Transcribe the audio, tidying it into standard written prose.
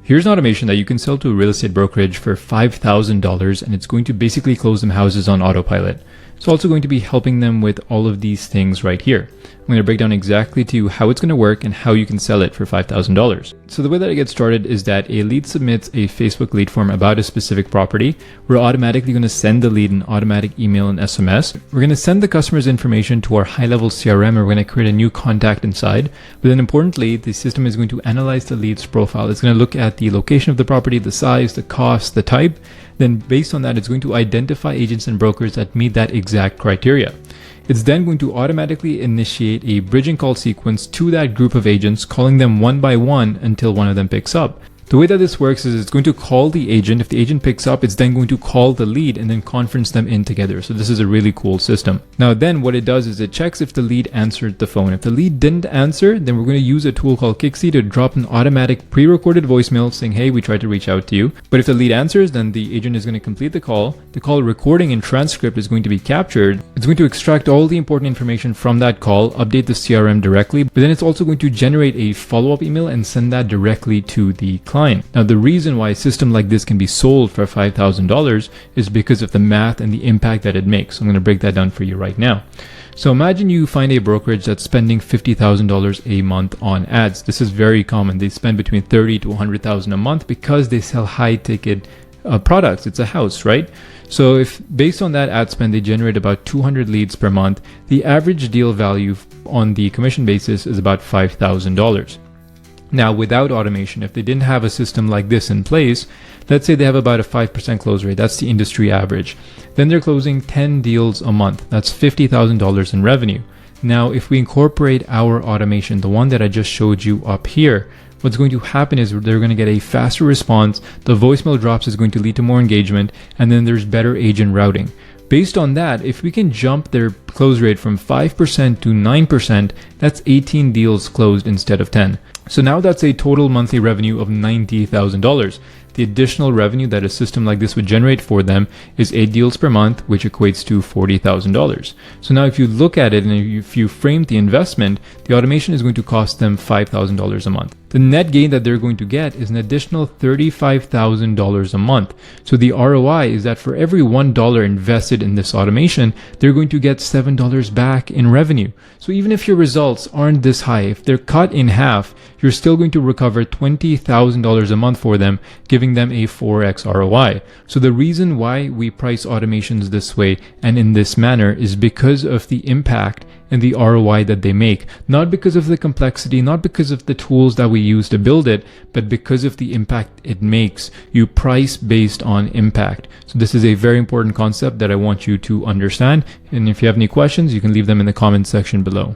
Here's an automation that you can sell to a real estate brokerage for $5,000, and it's going to basically close them houses on autopilot. It's also going to be helping them with all of these things right here. I'm going to break down exactly to you how it's going to work and how you can sell it for $5,000. So the way that I get started is that a lead submits a Facebook lead form about a specific property. We're automatically going to send the lead an automatic email and SMS. We're going to send the customer's information to our high-level CRM, and we're going to create a new contact inside. But then importantly, the system is going to analyze the lead's profile. It's going to look at the location of the property, the size, the cost, the type. Then based on that, it's going to identify agents and brokers that meet that exact criteria. It's then going to automatically initiate a bridging call sequence to that group of agents, calling them one by one until one of them picks up. The way that this works is it's going to call the agent. If the agent picks up, it's then going to call the lead and then conference them in together. So this is a really cool system. Now then what it does is it checks if the lead answered the phone. If the lead didn't answer, then we're going to use a tool called Kixie to drop an automatic pre-recorded voicemail saying, hey, we tried to reach out to you. But if the lead answers, then the agent is going to complete the call. The call recording and transcript is going to be captured. It's going to extract all the important information from that call, update the CRM directly, but then it's also going to generate a follow-up email and send that directly to the client. Now, the reason why a system like this can be sold for $5,000 is because of the math and the impact that it makes. I'm going to break that down for you right now. So imagine you find a brokerage that's spending $50,000 a month on ads. This is very common. They spend between $30,000 to $100,000 a month because they sell high-ticket products. It's a house, right? So if based on that ad spend, they generate about 200 leads per month, the average deal value on the commission basis is about $5,000. Now, without automation, if they didn't have a system like this in place, let's say they have about a 5% close rate. That's the industry average. Then they're closing 10 deals a month. That's $50,000 in revenue. Now, if we incorporate our automation, the one that I just showed you up here, what's going to happen is they're going to get a faster response. The voicemail drops is going to lead to more engagement, and then there's better agent routing. Based on that, if we can jump their close rate from 5% to 9%, that's 18 deals closed instead of 10. So now that's a total monthly revenue of $90,000. The additional revenue that a system like this would generate for them is 8 deals per month, which equates to $40,000. So now if you look at it and if you frame the investment, the automation is going to cost them $5,000 a month. The net gain that they're going to get is an additional $35,000 a month. So the ROI is that for every $1 invested in this automation, they're going to get $7 back in revenue. So even if your results aren't this high, if they're cut in half, you're still going to recover $20,000 a month for them, giving them a 4x ROI. So the reason why we price automations this way and in this manner is because of the impact and the ROI that they make, not because of the complexity, not because of the tools that we use to build it, but because of the impact it makes. You price based on impact. So this is a very important concept that I want you to understand. And if you have any questions, you can leave them in the comments section below.